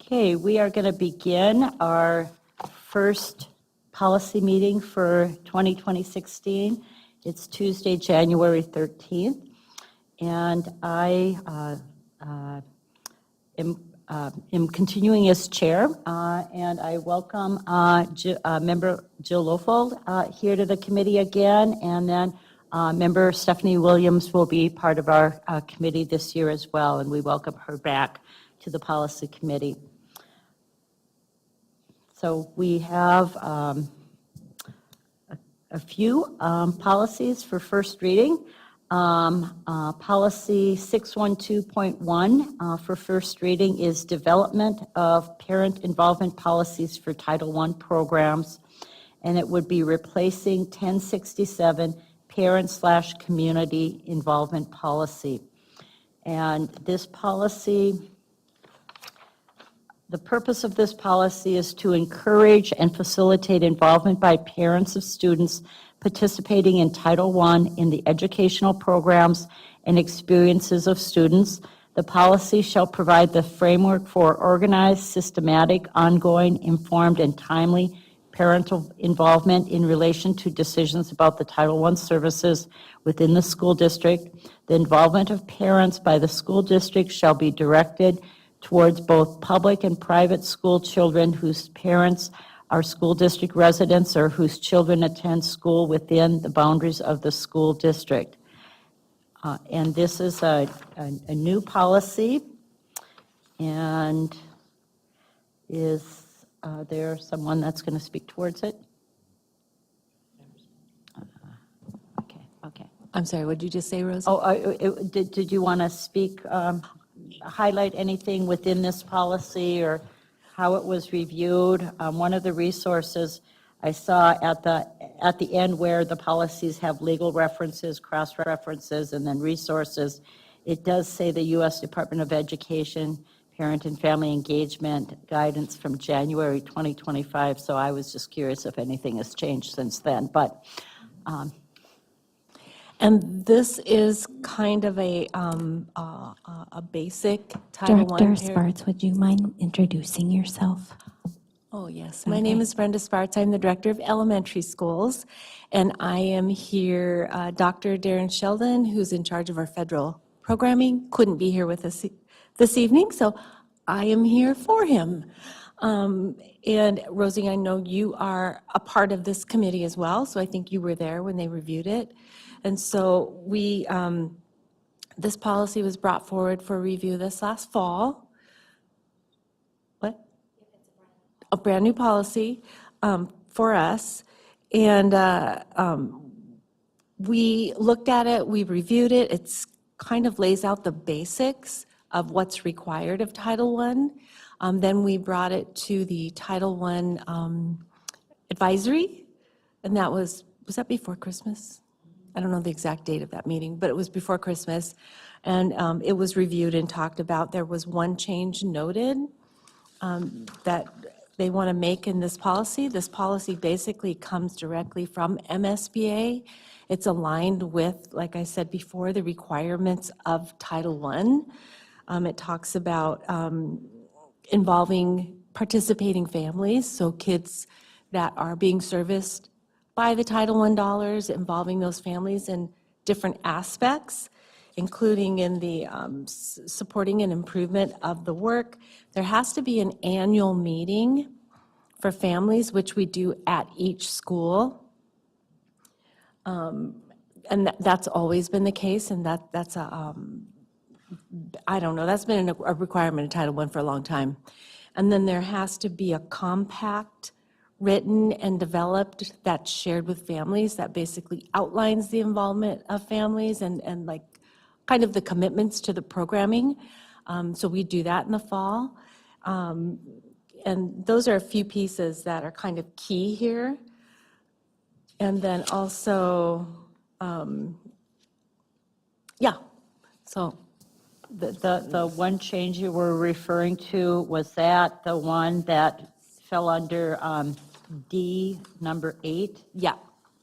Okay, we are going to begin our first policy meeting for 2016. It's Tuesday, January 13th, and I am continuing as chair, and I welcome Member Jill Lofold here to the committee again, and then Member Stephanie Williams will be part of our committee this year as well, and we welcome her back to the policy committee. So we have a few policies for first reading. Policy 612.1 for first reading is development of parent involvement policies for Title I programs, and it would be replacing 1067 parent/community involvement policy. And this policy, the purpose of this policy is to encourage and facilitate involvement by parents of students participating in Title I in the educational programs and experiences of students. The policy shall provide the framework for organized, systematic, ongoing, informed, and timely parental involvement in relation to decisions about the Title I services within the school district. The involvement of parents by the school district shall be directed towards both public and private school children whose parents are school district residents or whose children attend school within the boundaries of the school district. And this is a new policy, and is there someone that's going to speak towards it? Okay. I'm sorry, what did you just say, Rosie? Did you want to speak, highlight anything within this policy or how it was reviewed? One of the resources I saw at the end where the policies have legal references, cross-references, and then resources, it does say the U.S. Department of Education Parent and Family Engagement Guidance from January 2025, so I was just curious if anything has changed since then, but and this is kind of a basic Title I. Director Sparts, would you mind introducing yourself? Oh, yes. My name is Brenda Sparts. I'm the Director of Elementary Schools, and I am here. Dr. Darren Sheldon, who's in charge of our federal programming, couldn't be here with us this evening, so I am here for him. And Rosie, I know you are a part of this committee as well, so I think you were there when they reviewed it. And so this policy was brought forward for review this last fall. What? A brand new policy for us. And we looked at it, we reviewed it. It's kind of lays out the basics of what's required of Title I. Then we brought it to the Title I advisory, and that was that before Christmas? I don't know the exact date of that meeting, but it was before Christmas, and it was reviewed and talked about. There was one change noted that they want to make in this policy. This policy basically comes directly from MSBA. It's aligned with, like I said before, the requirements of Title I. It talks about involving participating families, so kids that are being serviced by the Title I dollars, involving those families in different aspects, including in the supporting and improvement of the work. There has to be an annual meeting for families, which we do at each school. And that's always been the case, and that's a, I don't know, that's been a requirement in Title I for a long time. And then there has to be a compact written and developed that's shared with families that basically outlines the involvement of families and like kind of the commitments to the programming. So we do that in the fall. And those are a few pieces that are kind of key here. And then also, so the one change you were referring to, was that the one that fell under D number 8? yeah,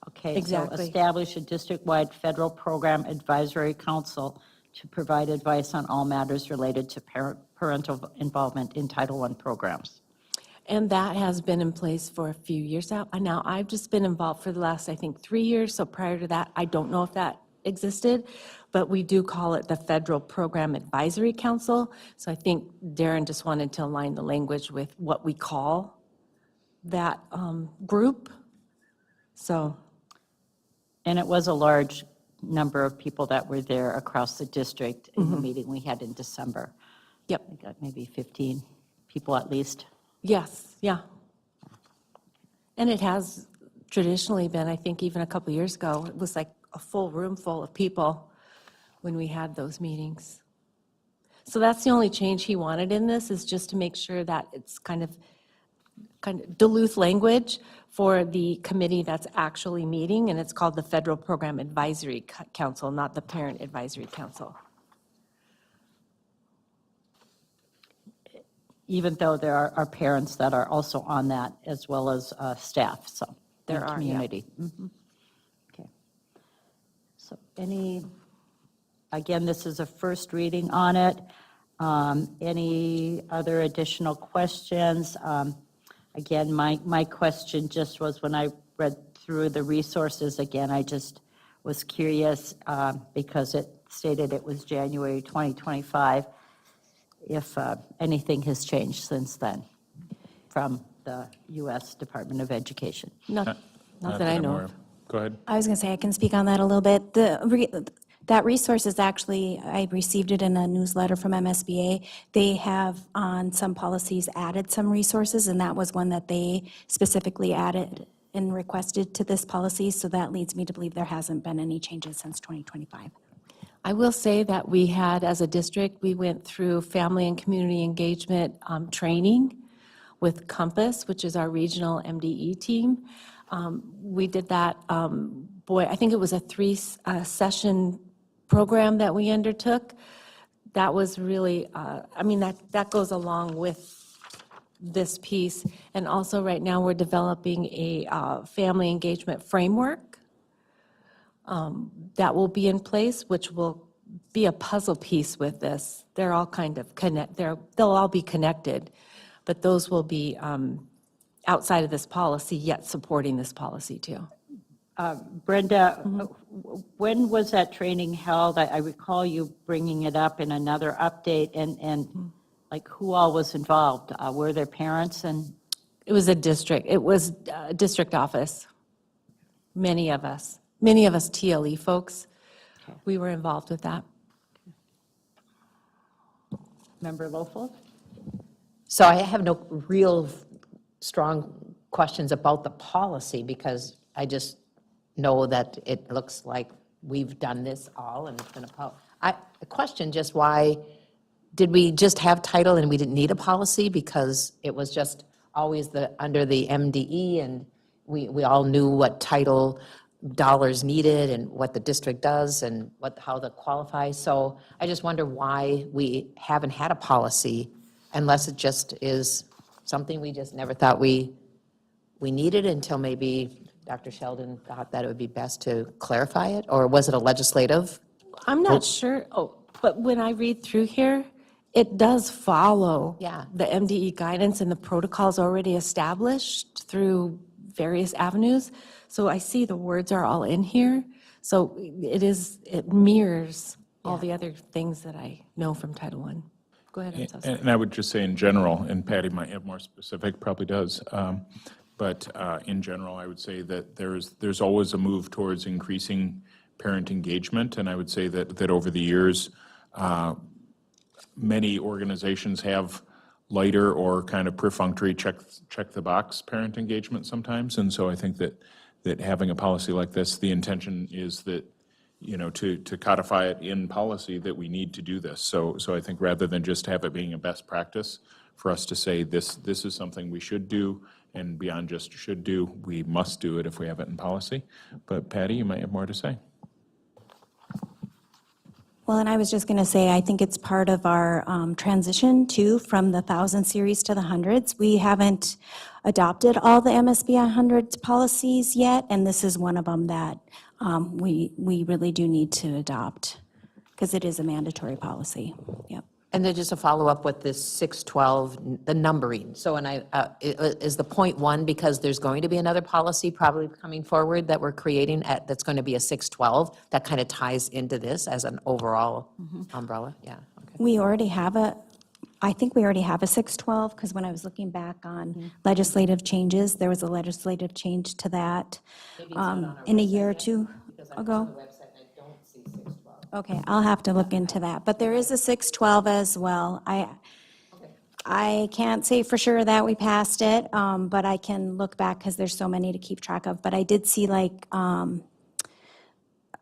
Okay, exactly. So establish a district-wide federal program advisory council to provide advice on all matters related to parental involvement in Title I programs. And that has been in place for a few years now. Now, I've just been involved for the last, I think, 3 years, so prior to that, I don't know if that existed, but we do call it the Federal Program Advisory Council. So I think Darren just wanted to align the language with what we call that group. So, And it was a large number of people that were there across the district in the meeting we had in December. yep, I got maybe 15 people at least. yes, yeah. And it has traditionally been, I think even a couple years ago, it was like a full room full of people when we had those meetings. So that's the only change he wanted in this, is just to make sure that it's kind of Duluth language for the committee that's actually meeting, and it's called the Federal Program Advisory Council, not the Parent Advisory Council. Even though there are parents that are also on that, as well as staff, so. There and are, yeah. community. Okay. So again, this is a first reading on it. Any other additional questions? Again, my question just was, when I read through the resources again, I just was curious because it stated it was January 2025, if anything has changed since then from the U.S. Department of Education. Not that I know of. Go ahead. I was going to say, I can speak on that a little bit. That resource is actually, I received it in a newsletter from MSBA. They have, on some policies, added some resources, and that was one that they specifically added and requested to this policy, so that leads me to believe there hasn't been any changes since 2025. I will say that we had, as a district, we went through family and community engagement training with Compass, which is our regional MDE team. We did that, I think it was a 3-session program that we undertook. That was really, that goes along with this piece. And also right now, we're developing a family engagement framework that will be in place, which will be a puzzle piece with this. They're all kind of they'll all be connected, but those will be outside of this policy, yet supporting this policy too. Brenda, when was that training held? I recall you bringing it up in another update, and like who all was involved? Were there parents and? It was a district office. Many of us TLE folks, Okay. we were involved with that. Member Lofold? So I have no real strong questions about the policy, because I just know that it looks like we've done this all and it's been a question just why did we just have title and we didn't need a policy, because it was just always under the MDE, and we all knew what title dollars needed and what the district does and how to qualify. So I just wonder why we haven't had a policy, unless it just is something we just never thought we needed, until maybe Dr. Sheldon thought that it would be best to clarify it, or was it a legislative? I'm not sure, but when I read through here, it does follow Yeah. the MDE guidance and the protocols already established through various avenues. So I see the words are all in here. So it mirrors all the other things that I know from Title I. Go ahead, I'm so sorry. And I would just say in general, and Patty might have more specific, probably does, but in general, I would say that there's always a move towards increasing parent engagement, and I would say that over the years, many organizations have lighter or kind of perfunctory check the box parent engagement sometimes, and so I think that having a policy like this, the intention is that, to codify it in policy, that we need to do this. So I think rather than just have it being a best practice, for us to say this is something we should do, and beyond just should do, we must do it if we have it in policy. But Patty, you might have more to say. Well, and I was just going to say, I think it's part of our transition too, from the 1,000 series to the hundreds. We haven't adopted all the MSB 100 policies yet, and this is one of them that we really do need to adopt. because it is a mandatory policy. Yep. And then just a follow-up with this 612, the numbering. So, is the point one, because there's going to be another policy probably coming forward that we're creating that's going to be a 612, that kind of ties into this as an overall umbrella? Yeah, okay. We already have I think we already have a 612, because when I was looking back on legislative changes, there was a legislative change to that in a year or two ago. Website, I don't see 612. Okay, I'll have to look into that, but there is a 612 as well. I can't say for sure that we passed it, but I can look back because there's so many to keep track of. But I did see like a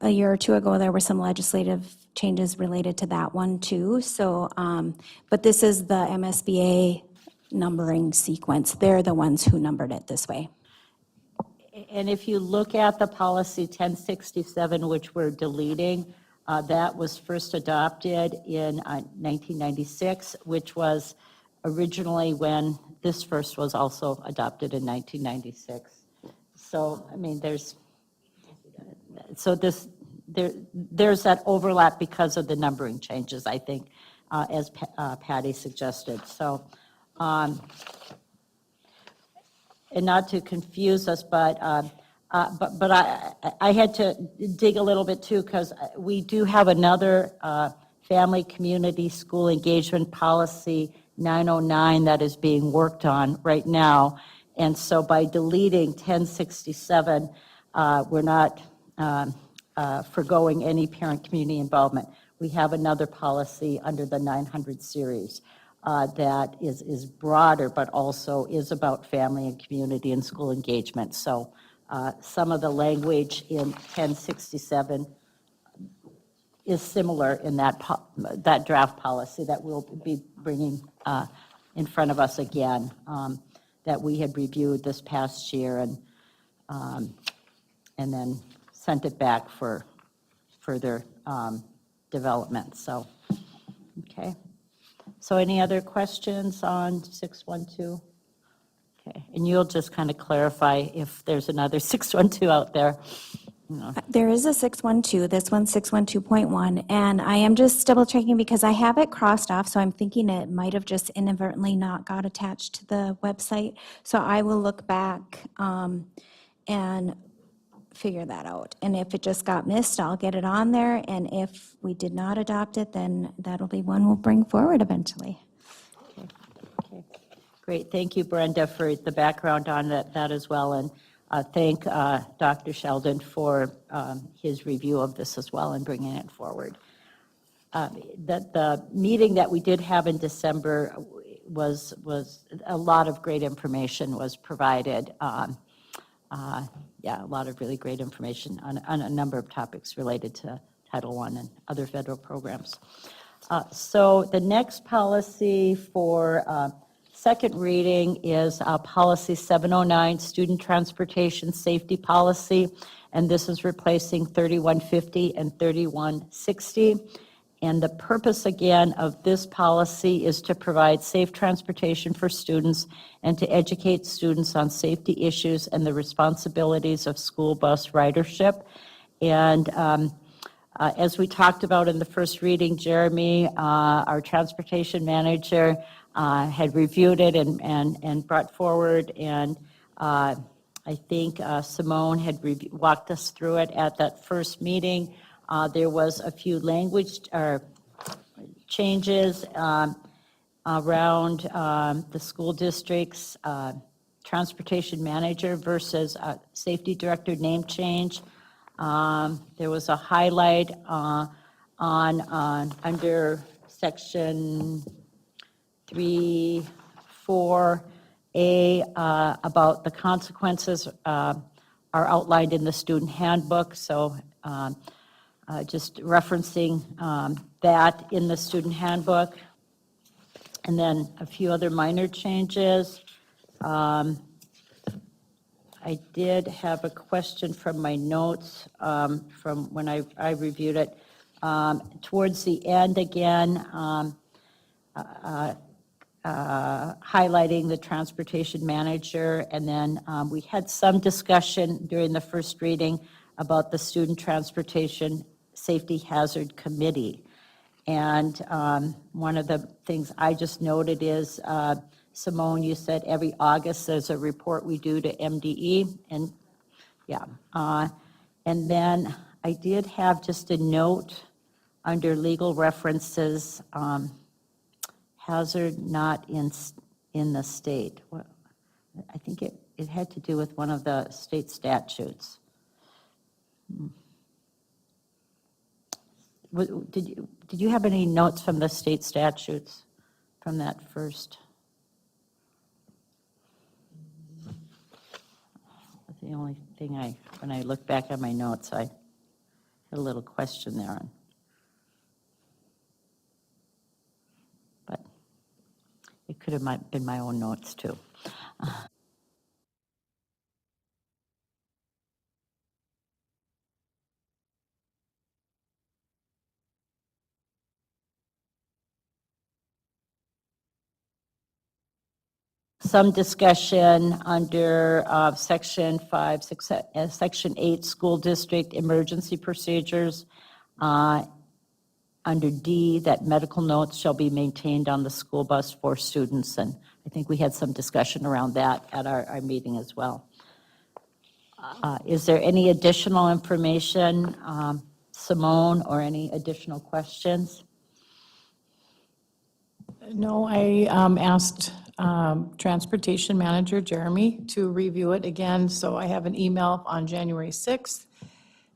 year or two ago, there were some legislative changes related to that one too. So, but this is the MSBA numbering sequence. They're the ones who numbered it this way. And if you look at the policy 1067, which we're deleting, that was first adopted in 1996, which was originally when this first was also adopted in 1996. So, I mean, there's that overlap because of the numbering changes, I think, as Patty suggested. So, and not to confuse us, but I had to dig a little bit too, because we do have another family, community, school engagement policy 909 that is being worked on right now. And so by deleting 1067, we're not forgoing any parent community involvement. We have another policy under the 900 series that is broader, but also is about family and community and school engagement. So some of the language in 1067 is similar in that draft policy that we'll be bringing in front of us again, that we had reviewed this past year and then sent it back for further development. So, okay. So any other questions on 612? Okay, and you'll just kind of clarify if there's another 612 out there. There is a 612, this one's 612.1, and I am just double checking because I have it crossed off, so I'm thinking it might have just inadvertently not got attached to the website. So I will look back and figure that out. And if it just got missed, I'll get it on there, and if we did not adopt it, then that'll be one we'll bring forward eventually. Okay. Great, thank you, Brenda, for the background on that as well, and thank Dr. Sheldon for his review of this as well and bringing it forward. The meeting that we did have in December was a lot of great information was provided. Yeah, a lot of really great information on a number of topics related to Title I and other federal programs. So the next policy for second reading is Policy 709, Student Transportation Safety Policy, and this is replacing 3150 and 3160. And the purpose, again, of this policy is to provide safe transportation for students and to educate students on safety issues and the responsibilities of school bus ridership. And as we talked about in the first reading, Jeremy, our transportation manager, had reviewed it and brought forward, and I think Simone had walked us through it at that first meeting. There was a few language changes around the school district's transportation manager versus safety director name change. There was a highlight on under section 3.4a about the consequences are outlined in the student handbook. So just referencing that in the student handbook. And then a few other minor changes. I did have a question from my notes from when I reviewed it. Towards the end again, highlighting the transportation manager, and then we had some discussion during the first reading about the student transportation Safety Hazard Committee. And one of the things I just noted is, Simone, you said every August there's a report we do to MDE, and yeah. And then I did have just a note under legal references, hazard not in the state. I think it had to do with one of the state statutes. Did you have any notes from the state statutes from that first? That's the only thing when I look back at my notes, I had a little question there on. But it could have been my own notes too. Some discussion under Section 5, Section 8, School District Emergency Procedures. Under D, that medical notes shall be maintained on the school bus for students. And I think we had some discussion around that at our meeting as well. Is there any additional information, Simone, or any additional questions? No, I asked Transportation Manager Jeremy to review it again, so I have an email on January 6th.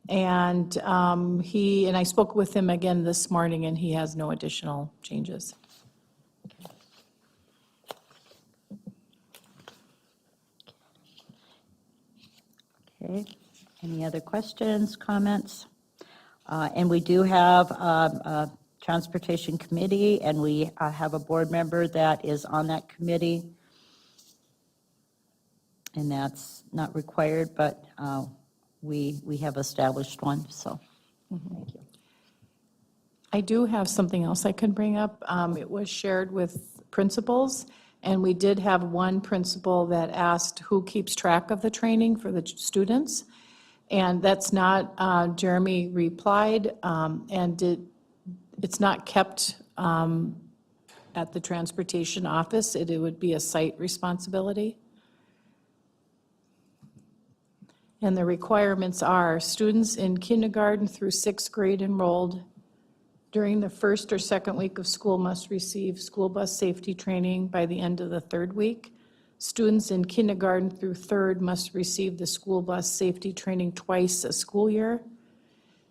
And I spoke with him again this morning, and he has no additional changes. Okay, any other questions, comments? And we do have a Transportation Committee, and we have a board member that is on that committee. And that's not required, but we have established one, so thank you. I do have something else I could bring up. It was shared with principals, and we did have one principal that asked who keeps track of the training for the students. And that's not, Jeremy replied, and it's not kept at the transportation office. It would be a site responsibility. And the requirements are students in kindergarten through 6th grade enrolled during the first or second week of school must receive school bus safety training by the end of the 3rd week. Students in kindergarten through 3rd must receive the school bus safety training twice a school year.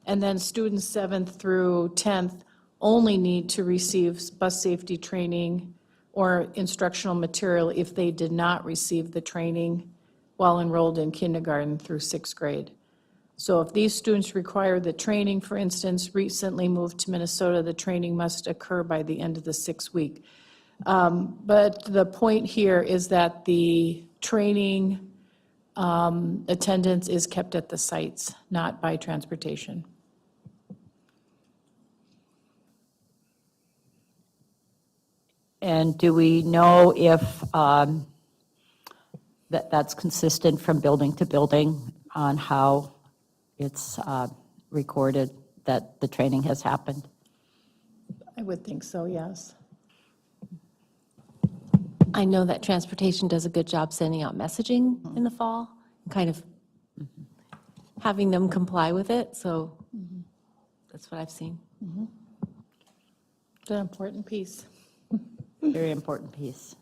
And then students 7th through 10th only need to receive bus safety training or instructional material if they did not receive the training while enrolled in kindergarten through 6th grade. So if these students require the training, for instance, recently moved to Minnesota, the training must occur by the end of the 6th week. But the point here is that the training attendance is kept at the sites, not by transportation. And do we know if that's consistent from building to building on how it's recorded that the training has happened? I would think so, yes. I know that transportation does a good job sending out messaging in the fall, and kind of having them comply with it, so that's what I've seen. It's an important piece. Very important piece.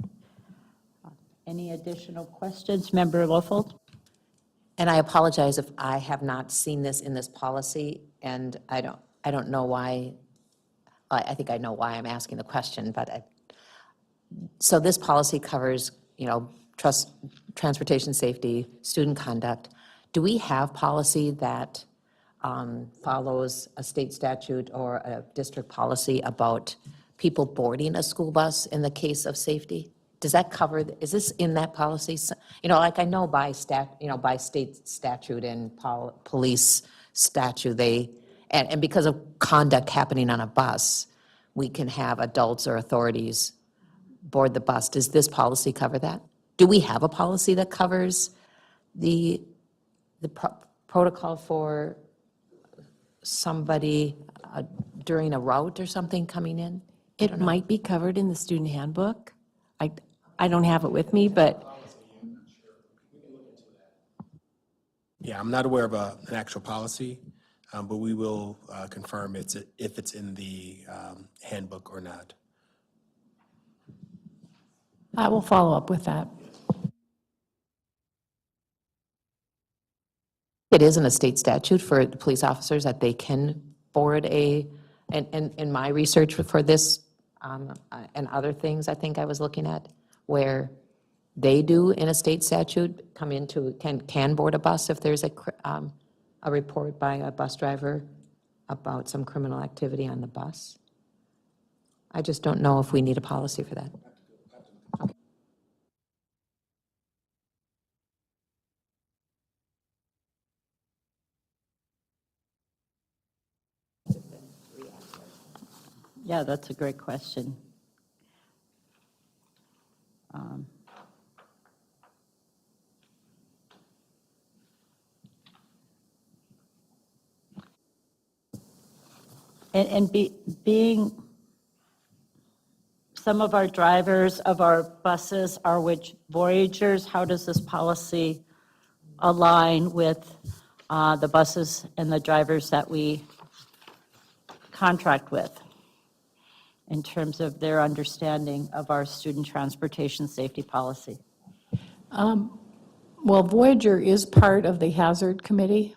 Any additional questions, Member Lofold? And I apologize if I have not seen this in this policy, and I don't know why, I think I know why I'm asking the question, but so this policy covers, transportation safety, student conduct. Do we have policy that follows a state statute or a district policy about people boarding a school bus in the case of safety? Does that cover, is this in that policy? Like I know by by state statute and police statute, and because of conduct happening on a bus, we can have adults or authorities board the bus. Does this policy cover that? Do we have a policy that covers the protocol for somebody during a route or something coming in? It might be covered in the student handbook. I don't have it with me, but Yeah, I'm not aware of an actual policy, but we will confirm if it's in the handbook or not. I will follow up with that. It isn't a state statute for the police officers that they can forward and in my research for this and other things I think I was looking at, where they do in a state statute come into, can board a bus if there's a report by a bus driver about some criminal activity on the bus. I just don't know if we need a policy for that. Yeah, that's a great question. Being, some of our drivers of our buses are which Voyagers, how does this policy align with the buses and the drivers that we contract with in terms of their understanding of our student transportation safety policy? Well, Voyager is part of the Hazard Committee,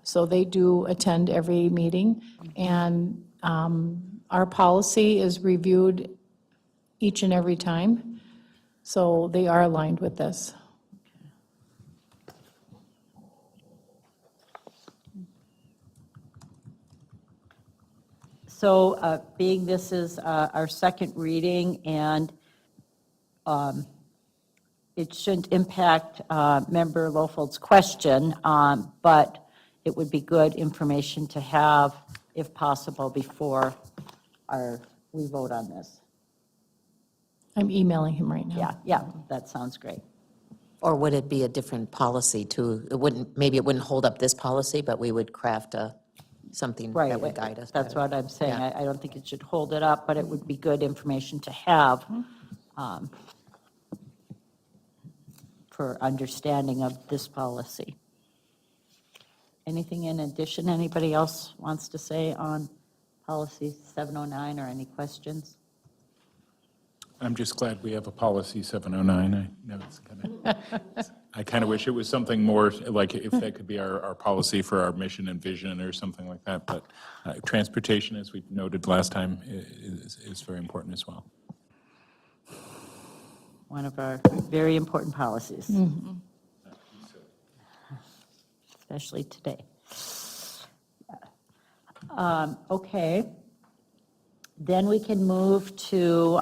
so they do attend every meeting. And our policy is reviewed each and every time, so they are aligned with this. So being this is our second reading, and it shouldn't impact Member Lofold's question, but it would be good information to have, if possible, before we vote on this. I'm emailing him right now. Yeah, that sounds great. Or would it be a different policy too? Maybe it wouldn't hold up this policy, but we would craft something Right. that would guide us That's better. what I'm saying. Yeah. I don't think it should hold it up, but it would be good information to have for understanding of this policy. Anything in addition anybody else wants to say on policy 709 or any questions? I'm just glad we have a policy 709. I know it's I kind of wish it was something more, like if that could be our policy for our mission and vision or something like that. But transportation, as we noted last time, is very important as well. One of our very important policies. Especially today. Okay. Then we can move to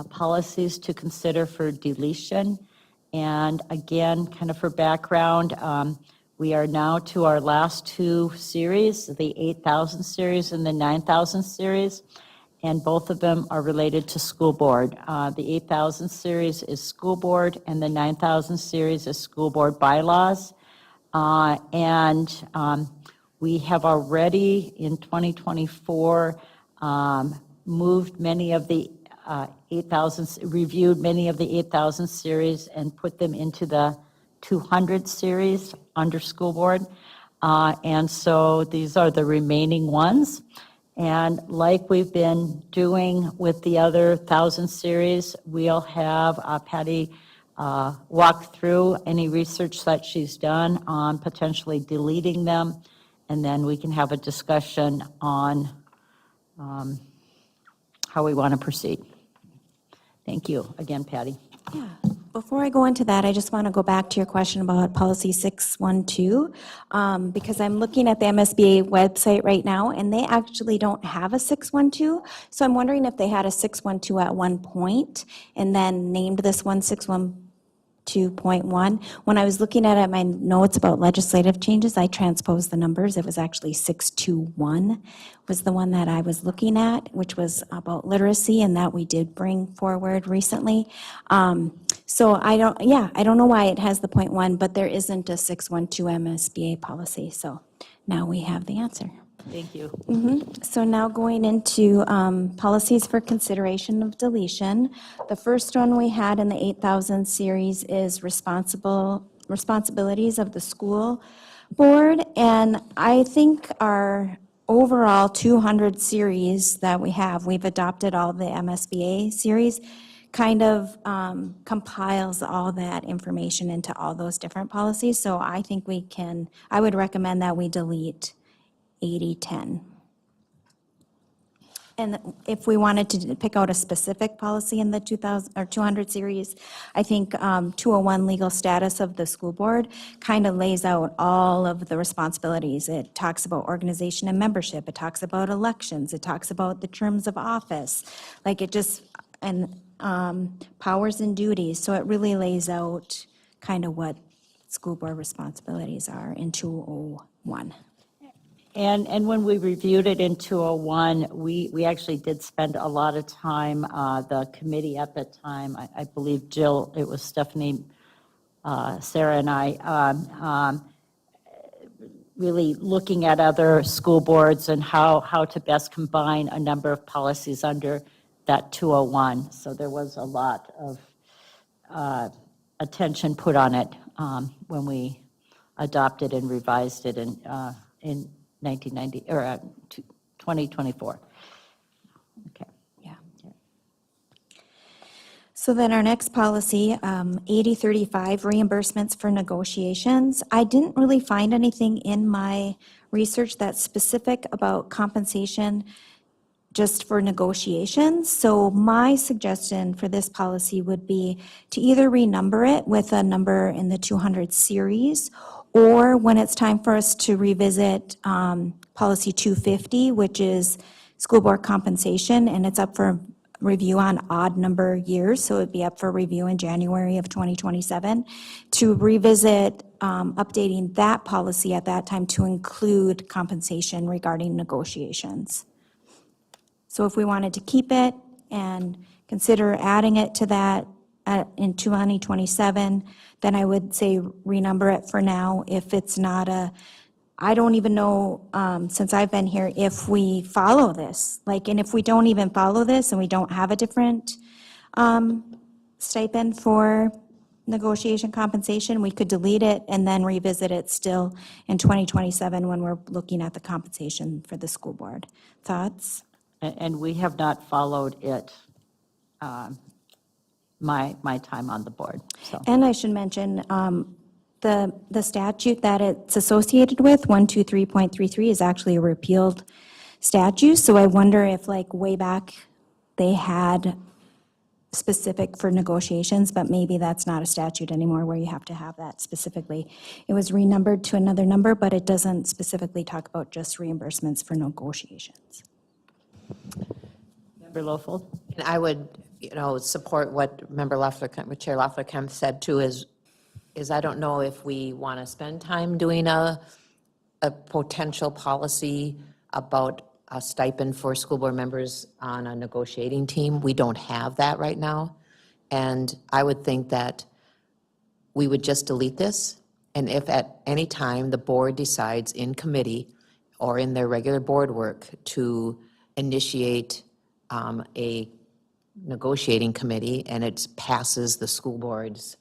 policies to consider for deletion. And again, kind of for background, we are now to our last two series, the 8,000 series and the 9,000 series, and both of them are related to school board. The 8,000 series is school board, and the 9,000 series is school board bylaws. We have already, in 2024, moved many of the 8,000, reviewed many of the 8,000 series and put them into the 200 series under school board. And so these are the remaining ones. And like we've been doing with the other 1,000 series, we'll have Patty walk through any research that she's done on potentially deleting them, and then we can have a discussion on how we want to proceed. Thank you again, Patty. Yeah. Before I go into that, I just want to go back to your question about policy 612, because I'm looking at the MSBA website right now, and they actually don't have a 612. So I'm wondering if they had a 612 at one point and then named this one 612.1. When I was looking at my notes about legislative changes, I transposed the numbers. It was actually 621 was the one that I was looking at, which was about literacy, and that we did bring forward recently. So I don't know why it has the .1, but there isn't a 612 MSBA policy. So now we have the answer. Thank you. So now going into policies for consideration of deletion. The first one we had in the 8,000 series is responsibilities of the school board. And I think our overall 200 series that we have, we've adopted all the MSBA series, kind of compiles all that information into all those different policies. So I think I would recommend that we delete 8010. And if we wanted to pick out a specific policy in the 2000 or 200 series, I think 201 legal status of the school board kind of lays out all of the responsibilities. It talks about organization and membership. It talks about elections. It talks about the terms of office. Like it just, and powers and duties. So it really lays out kind of what school board responsibilities are in 201. And when we reviewed it in 201, we actually did spend a lot of time, the committee at the time, I believe Jill, it was Stephanie, Sarah and I, really looking at other school boards and how to best combine a number of policies under that 201. So there was a lot of attention put on it when we adopted and revised it in 1990, or 2024. Okay. Yeah. So then our next policy, 8035, reimbursements for negotiations. I didn't really find anything in my research that's specific about compensation just for negotiations. So my suggestion for this policy would be to either renumber it with a number in the 200 series, or when it's time for us to revisit policy 250, which is school board compensation, and it's up for review on odd number years, so it'd be up for review in January of 2027, to revisit updating that policy at that time to include compensation regarding negotiations. So if we wanted to keep it and consider adding it to that in 2027, then I would say renumber it for now. If it's not I don't even know, since I've been here, if we follow this. And if we don't even follow this and we don't have a different stipend for negotiation compensation, we could delete it and then revisit it still in 2027 when we're looking at the compensation for the school board. Thoughts? And we have not followed it, my time on the board, so. And I should mention, the statute that it's associated with, 123.33, is actually a repealed statute. So I wonder if way back they had specific for negotiations, but maybe that's not a statute anymore where you have to have that specifically. It was renumbered to another number, but it doesn't specifically talk about just reimbursements for negotiations. Member Lofold? And I would, support what what Chair Loeffler-Kemp said too, is I don't know if we want to spend time doing a potential policy about a stipend for school board members on a negotiating team. We don't have that right now. And I would think that we would just delete this. And if at any time the board decides in committee or in their regular board work to initiate a negotiating committee and it passes the school board's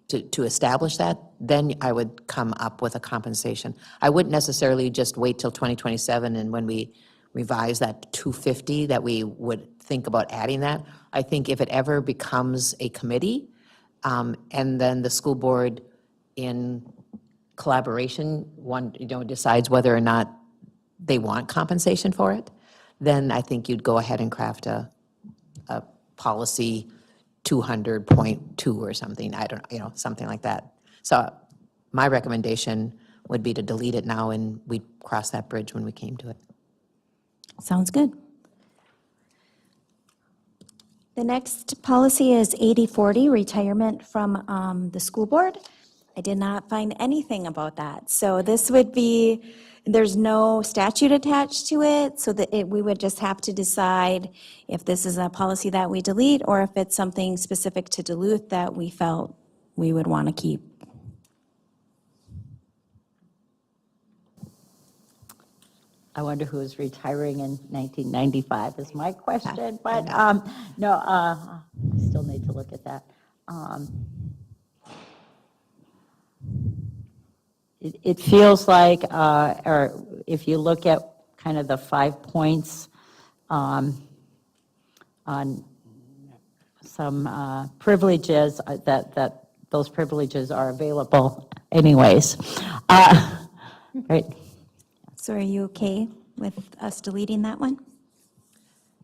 to establish that, then I would come up with a compensation. I wouldn't necessarily just wait till 2027 and when we revise that 250 that we would think about adding that. I think if it ever becomes a committee and then the school board in collaboration decides whether or not they want compensation for it, then I think you'd go ahead and craft a policy 200.2 or something, something like that. So my recommendation would be to delete it now and we'd cross that bridge when we came to it. Sounds good. The next policy is 8040, retirement from the school board. I did not find anything about that. So this would be, there's no statute attached to it, so that we would just have to decide if this is a policy that we delete or if it's something specific to Duluth that we felt we would want to keep. I wonder who is retiring in 1995 is my question, but, no, I still need to look at that. It feels like, or if you look at kind of the 5 points on some privileges, that those privileges are available anyways. Right, So are you okay with us deleting that one?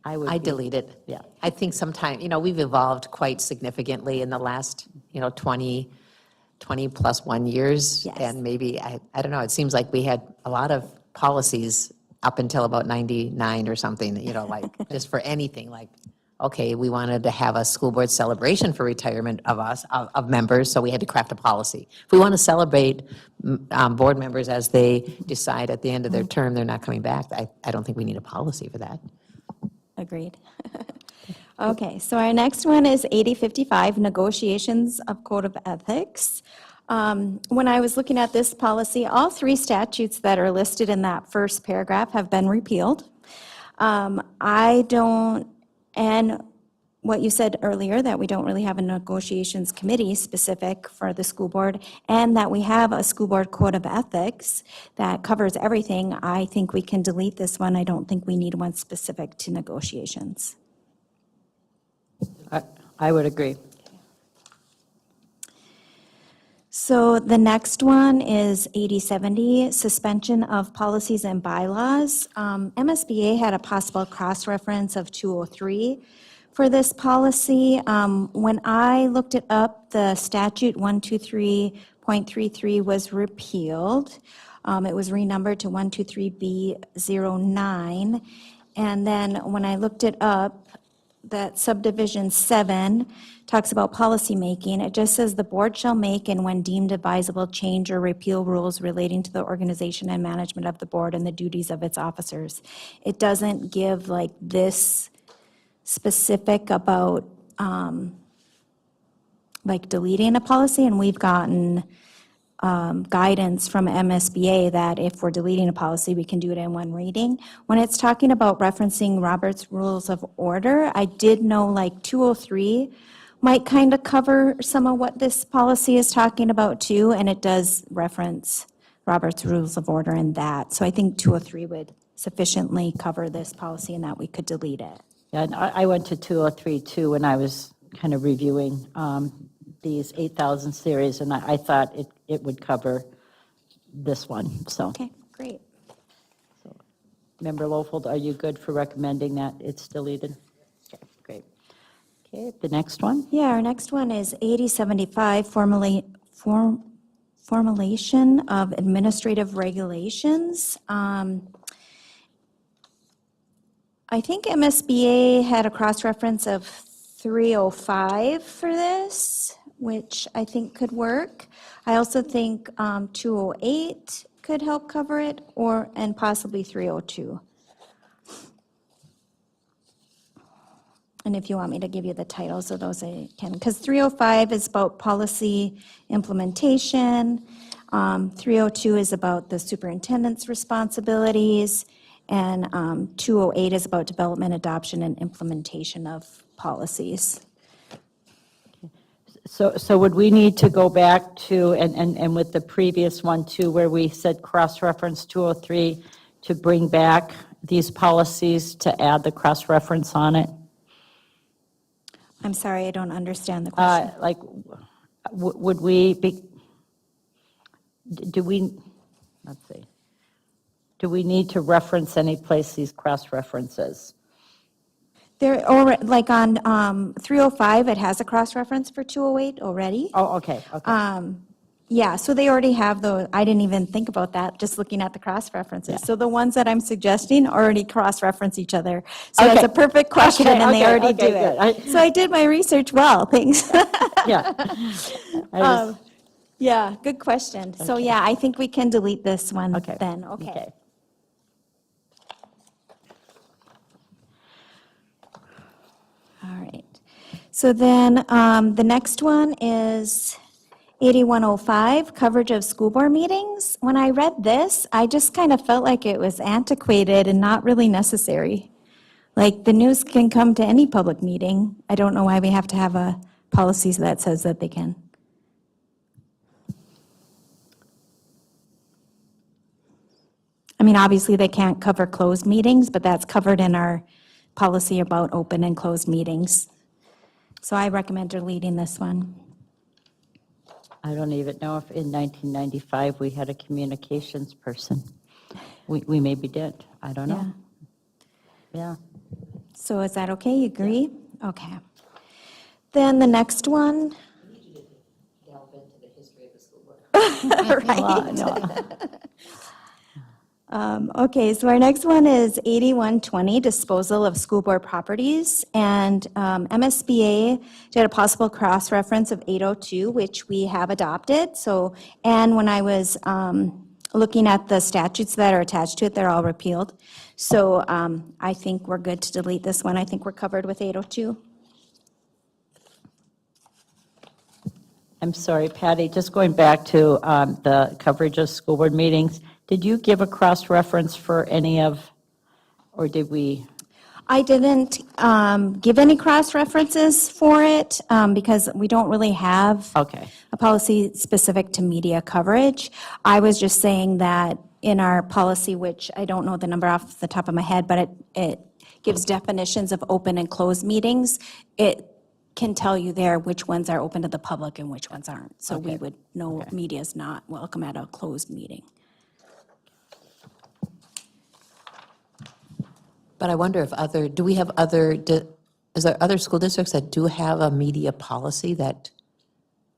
I would I be- delete it. Yeah. I think sometime, we've evolved quite significantly in the last, 20 plus 1 years. Yes. And maybe, I don't know, it seems like we had a lot of policies up until about 99 or something, like just for anything, like, okay, we wanted to have a school board celebration for retirement of us, of members, so we had to craft a policy. If we want to celebrate board members as they decide at the end of their term they're not coming back, I don't think we need a policy for that. Agreed. Okay, so our next one is 8055, negotiations of code of ethics. When I was looking at this policy, all 3 statutes that are listed in that first paragraph have been repealed. I don't, and what you said earlier, that we don't really have a negotiations committee specific for the school board, and that we have a school board code of ethics that covers everything, I think we can delete this one. I don't think we need one specific to negotiations. I would agree. So the next one is 8070, suspension of policies and bylaws. MSBA had a possible cross-reference of 203 for this policy. When I looked it up, the statute 123.33 was repealed. It was renumbered to 123B09. And then when I looked it up, that subdivision 7 talks about policymaking. It just says the board shall make and when deemed advisable change or repeal rules relating to the organization and management of the board and the duties of its officers. It doesn't give like this specific about like deleting a policy, and we've gotten guidance from MSBA that if we're deleting a policy, we can do it in one reading. When it's talking about referencing Robert's Rules of Order, I did know like 203 might kind of cover some of what this policy is talking about too, and it does reference Robert's Rules of Order in that. So I think 203 would sufficiently cover this policy and that we could delete it. Yeah, and I went to 203 too when I was kind of reviewing these 8,000 series, and I thought it would cover this one, so. Okay, great. Member Lofold, are you good for recommending that it's deleted? Okay, great. Okay, the next one? Yeah, our next one is 8075, formulation of administrative regulations. I think MSBA had a cross-reference of 305 for this, which I think could work. I also think 208 could help cover it, and possibly 302. And if you want me to give you the titles of those, I can, because 305 is about policy implementation, 302 is about the superintendent's responsibilities, and 208 is about development, adoption, and implementation of policies. So would we need to go back to, and with the previous one too, where we said cross-reference 203, to bring back these policies to add the cross-reference on it? I'm sorry, I don't understand the question. Like, would we be, do we, let's see, do we need to reference any place these cross-references? There, like on 305, it has a cross-reference for 208 already. Oh, okay, okay. Yeah, so they already have those. I didn't even think about that, just looking at the cross-references. So the ones that I'm suggesting already cross-reference each other. So that's Okay. a perfect question, Okay, and they okay, already okay, do good. it. So I did my research well, thanks. Yeah. I just- Yeah, good question. So yeah, I think we can delete this one Okay. then, okay. All right. So then the next one is 8105, coverage of school board meetings. When I read this, I just kind of felt like it was antiquated and not really necessary. Like, the news can come to any public meeting. I don't know why we have to have a policy that says that they can. I mean, obviously, they can't cover closed meetings, but that's covered in our policy about open and closed meetings. So I recommend deleting this one. I don't even know if in 1995 we had a communications person. We maybe did, I don't know. Yeah. So is that okay? You agree? Okay. Then the next one. Delve into the history of the school board. Right. No, Okay, so our next one is 8120, disposal of school board properties. And MSBA did a possible cross-reference of 802, which we have adopted. So, and when I was looking at the statutes that are attached to it, they're all repealed. So I think we're good to delete this one. I think we're covered with 802. I'm sorry, Patty, just going back to the coverage of school board meetings, did you give a cross-reference for any of, or did we? I didn't give any cross-references for it because we don't really have Okay. a policy specific to media coverage. I was just saying that in our policy, which I don't know the number off the top of my head, but it gives definitions of open and closed meetings. It can tell you there which ones are open to the public and which ones aren't. So we would know media is not welcome at a closed meeting. But I wonder if do we have is there other school districts that do have a media policy that,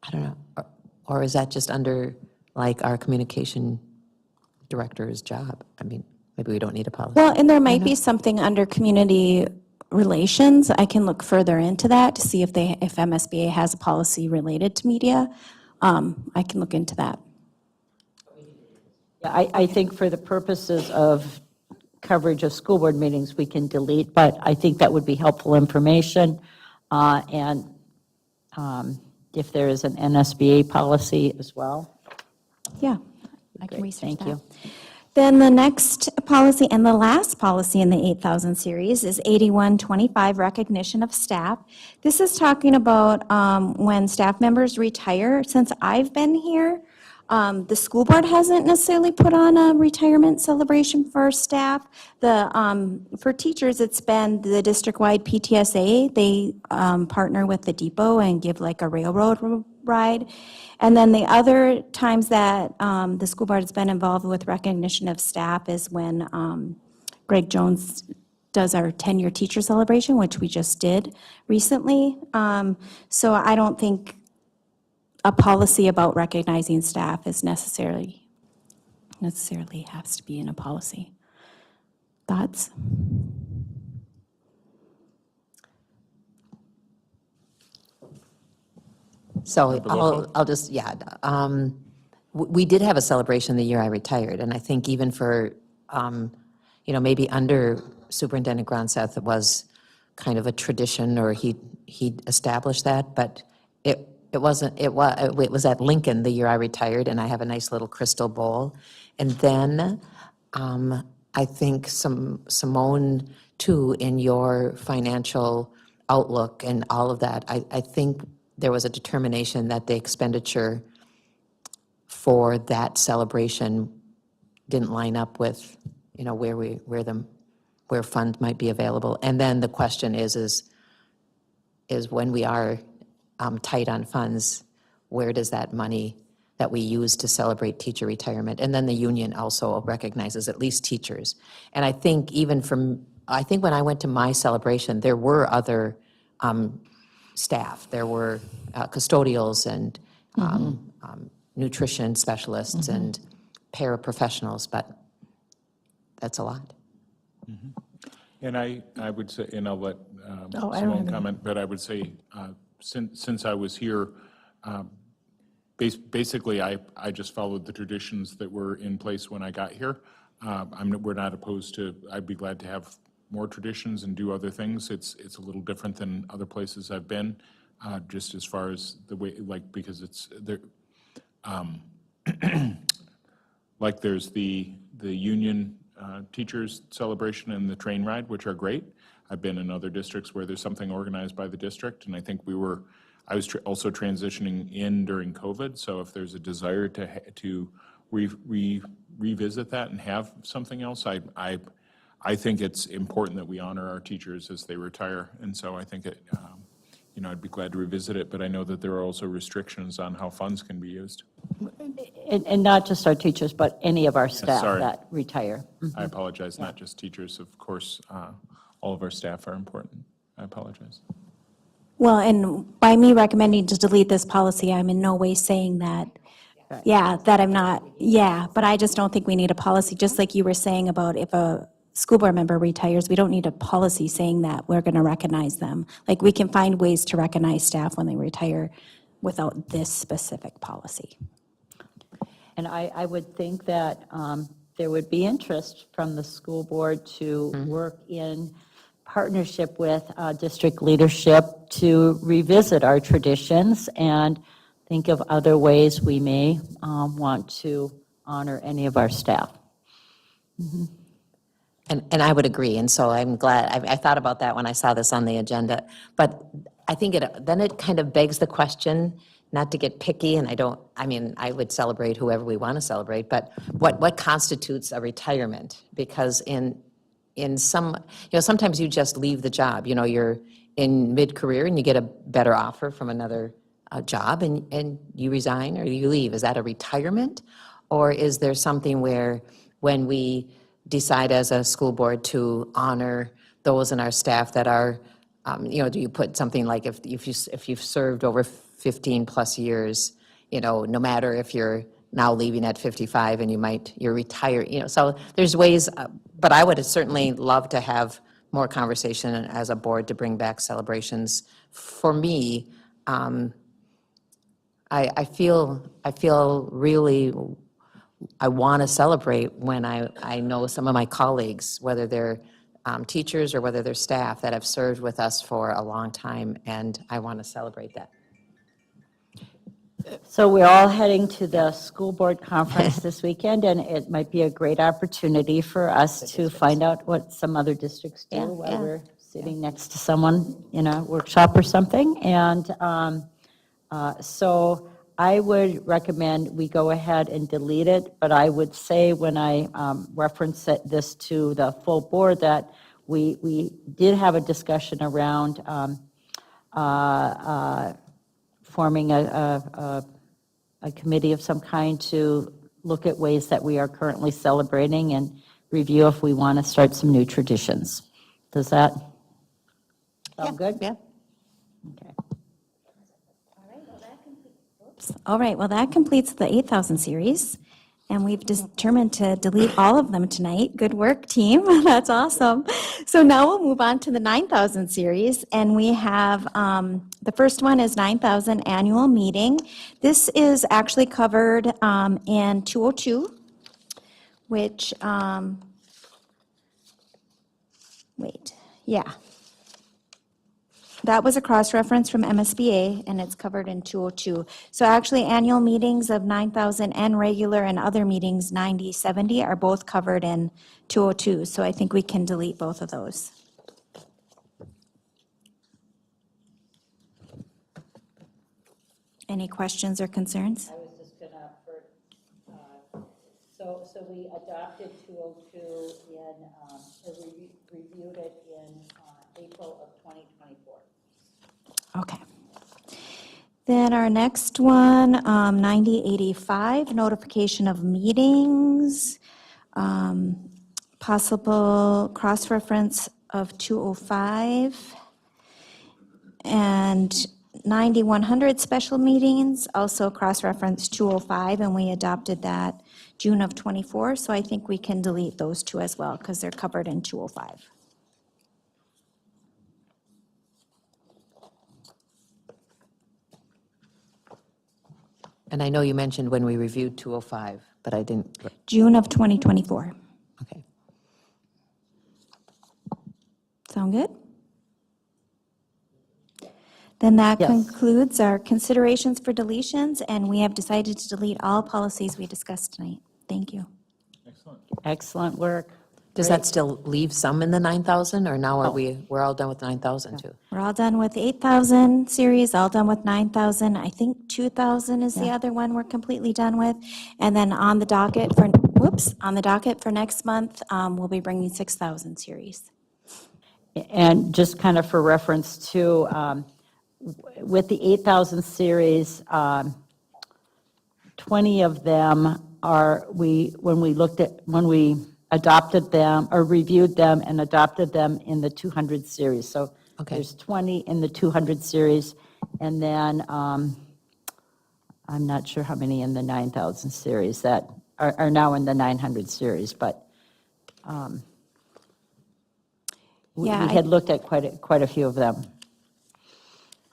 I don't know, or is that just under, like, our communication director's job? I mean, maybe we don't need a policy. Well, and there might be something under community relations. I can look further into that to see if MSBA has a policy related to media. I can look into that. Yeah, I think for the purposes of coverage of school board meetings, we can delete, but I think that would be helpful information. And if there is an NSBA policy as well. Yeah, I can Great, research thank that. you. Then the next policy and the last policy in the 8,000 series is 8125, recognition of staff. This is talking about when staff members retire. Since I've been here, the school board hasn't necessarily put on a retirement celebration for staff. For teachers, it's been the district-wide PTSA. They partner with the depot and give like a railroad ride. And then the other times that the school board has been involved with recognition of staff is when Greg Jones does our 10-year teacher celebration, which we just did recently. So I don't think a policy about recognizing staff is necessarily has to be in a policy. Thoughts? So I'll just, we did have a celebration the year I retired, and I think even for, maybe under Superintendent Gronseth, it was kind of a tradition, or he established that, but it wasn't, it was at Lincoln the year I retired, and I have a nice little crystal bowl. And then I think Simone, too, in your financial outlook and all of that, I think there was a determination that the expenditure for that celebration didn't line up with, where funds might be available. And then the question is when we are tight on funds, where does that money that we use to celebrate teacher retirement? And then the union also recognizes at least teachers. And I think I think when I went to my celebration, there were other staff. There were custodials and nutrition specialists and paraprofessionals, but that's a lot. And I would say, and I'll let I don't Simone have any. comment, but I would say, since I was here, basically, I just followed the traditions that were in place when I got here. We're not opposed to, I'd be glad to have more traditions and do other things. It's a little different than other places I've been, just as far as the way, like, because Like there's the union teachers celebration and the train ride, which are great. I've been in other districts where there's something organized by the district, and I think I was also transitioning in during COVID, so if there's a desire to revisit that and have something else, I think it's important that we honor our teachers as they retire, and so I think I'd be glad to revisit it, but I know that there are also restrictions on how funds can be used. And not just our teachers, but any of our staff sorry. that retire. I apologize, not just teachers, of course, all of our staff are important. I apologize. Well, and by me recommending to delete this policy, I'm in no way saying that, that I'm not, but I just don't think we need a policy, just like you were saying about if a school board member retires, we don't need a policy saying that we're going to recognize them. Like, we can find ways to recognize staff when they retire without this specific policy. And I would think that there would be interest from the school board to work in partnership with district leadership to revisit our traditions and think of other ways we may want to honor any of our staff. And I would agree, and so I'm glad, I thought about that when I saw this on the agenda. But I think then it kind of begs the question, not to get picky, and I would celebrate whoever we want to celebrate, but what constitutes a retirement? Because in some, sometimes you just leave the job, you're in mid-career and you get a better offer from another job and you resign or you leave. Is that a retirement? Or is there something where when we decide as a school board to honor those in our staff that are, do you put something like if you've served over 15 plus years, no matter if you're now leaving at 55 and you're retired, so there's ways, but I would certainly love to have more conversation as a board to bring back celebrations. For me, I feel really, I want to celebrate when I know some of my colleagues, whether they're teachers or whether they're staff that have served with us for a long time, and I want to celebrate that. So we're all heading to the school board conference this weekend, and it might be a great opportunity for us to find out what some other districts do while we're sitting next to someone in a workshop or something. And so I would recommend we go ahead and delete it, but I would say when I reference this to the full board that we did have a discussion around forming a committee of some kind to look at ways that we are currently celebrating and review if we want to start some new traditions. Does that sound good? Yeah. Okay. All right, well, that completes the 8,000 series, and we've determined to delete all of them tonight. Good work, team. That's awesome. So now we'll move on to the 9,000 series, and we have, the first one is 9,000 annual meeting. This is actually covered in 202, which, that was a cross-reference from MSBA, and it's covered in 202. So actually, annual meetings of 9,000 and regular and other meetings, 90, 70, are both covered in 202. So I think we can delete both of those. Any questions or concerns? I was just going to, so we adopted 202 we reviewed it in April of 2024. Okay. Then our next one, 9085, notification of meetings, possible cross-reference of 205, and 9100 special meetings, also cross-reference 205, and we adopted that June of 24, so I think we can delete those two as well, because they're covered in 205. And I know you mentioned when we reviewed 205, but I didn't. June of 2024. Okay. Sound good? Then that Yes. concludes our considerations for deletions, and we have decided to delete all policies we discussed tonight. Thank you. Excellent work. Does that still leave some in the 9,000, or now we're all done with 9,000 too? We're all done with 8,000 series, all done with 9,000. I think 2,000 is the other one we're completely done with. And then on the docket for next month, we'll be bringing 6,000 series. And just kind of for reference too, with the 8,000 series, 20 of them are, when we adopted them, or reviewed them and adopted them in the 200 series. So Okay. there's 20 in the 200 series, and then I'm not sure how many in the 9,000 series that are now in the 900 series, but we Yeah, had looked at quite a few of them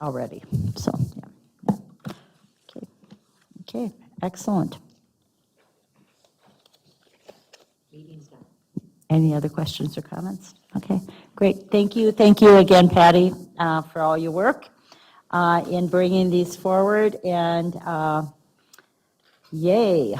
already, so, yeah. Okay, excellent. Any other questions or comments? Okay, great. Thank you again, Patty, for all your work in bringing these forward, and yay.